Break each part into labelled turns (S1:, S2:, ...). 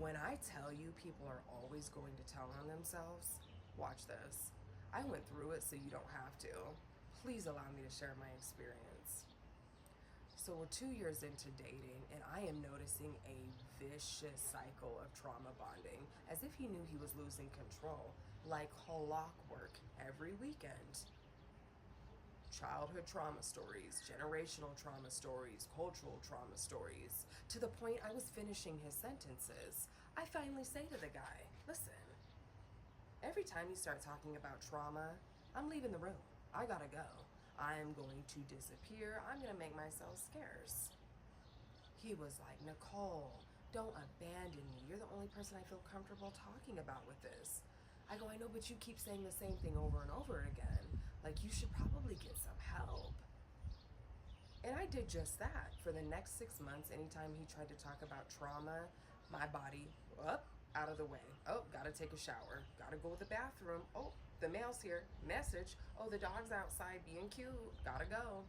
S1: When I tell you people are always going to tell on themselves, watch this. I went through it so you don't have to. Please allow me to share my experience. So we're 2 years into dating, and I am noticing a vicious cycle of trauma bonding, as if he knew he was losing control, like clockwork every weekend. Childhood trauma stories, generational trauma stories, cultural trauma stories, to the point I was finishing his sentences. I finally say to the guy, listen, every time you start talking about trauma, I'm leaving the room. I gotta go. I'm going to disappear. I'm gonna make myself scarce. He was like, Nicole, don't abandon me. You're the only person I feel comfortable talking about with this. I go, I know, but you keep saying the same thing over and over again. Like, you should probably get some help. And I did just that. For the next 6 months, anytime he tried to talk about trauma, my body, up, out of the way. Oh, gotta take a shower. Gotta go to the bathroom. Oh, the mail's here. Message. Oh, the dog's outside being cute. Gotta go.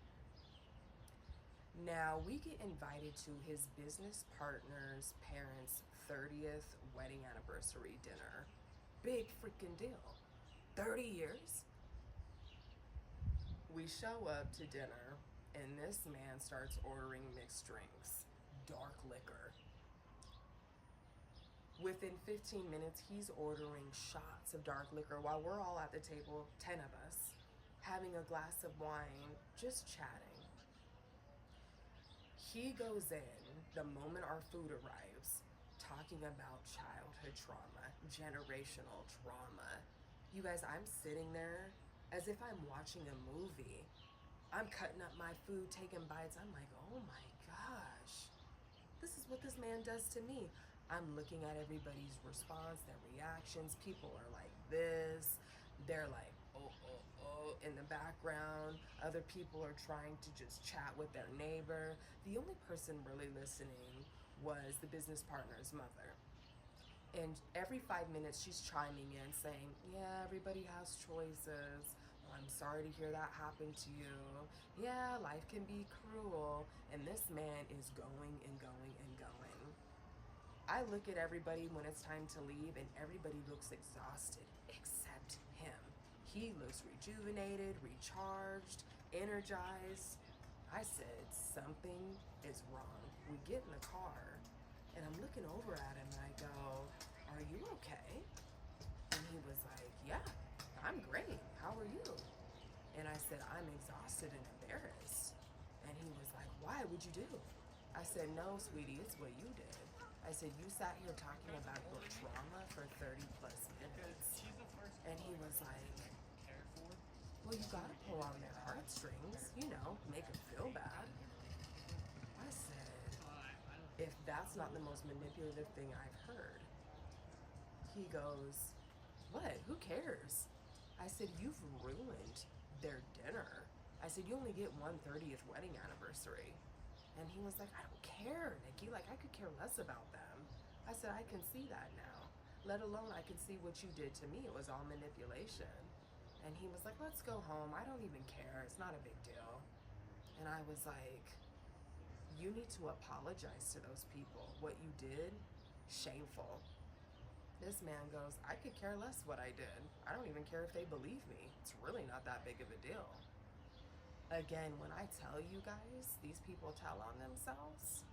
S1: Now, we get invited to his business partner's parents' 30th wedding anniversary dinner. Big freaking deal. 30 years? We show up to dinner, and this man starts ordering mixed drinks, dark liquor. Within 15 minutes, he's ordering shots of dark liquor while we're all at the table, 10 of us, having a glass of wine, just chatting. He goes in the moment our food arrives, talking about childhood trauma, generational trauma. You guys, I'm sitting there as if I'm watching a movie. I'm cutting up my food, taking bites. I'm like, oh my gosh, this is what this man does to me. I'm looking at everybody's response, their reactions. People are like this. They're like, oh, in the background. Other people are trying to just chat with their neighbor. The only person really listening was the business partner's mother. And every 5 minutes, she's chiming in saying, yeah, everybody has choices. Well, I'm sorry to hear that happen to you. Yeah, life can be cruel. And this man is going and going and going. I look at everybody when it's time to leave, and everybody looks exhausted except him. He looks rejuvenated, recharged, energized. I said, something is wrong. We get in the car, and I'm looking over at him, and I go, are you okay? And he was like, yeah, I'm great. How are you? And I said, I'm exhausted and embarrassed. And he was like, why? What'd you do? I said, no, sweetie, it's what you did. I said, you sat here talking about your trauma for 30 plus minutes. And he was like, well, you gotta pull on their heartstrings, make them feel bad. I said, if that's not the most manipulative thing I've heard. He goes, what? Who cares? I said, you've ruined their dinner. I said, you only get 1/30th wedding anniversary. And he was like, I don't care, Nikki. Like, I could care less about them. I said, I can see that now. Let alone I can see what you did to me. It was all manipulation. And he was like, let's go home. I don't even care. It's not a big deal. And I was like, you need to apologize to those people. What you did, shameful. This man goes, I could care less what I did. I don't even care if they believe me. It's really not that big of a deal. Again, when I tell you guys, these people tell on themselves,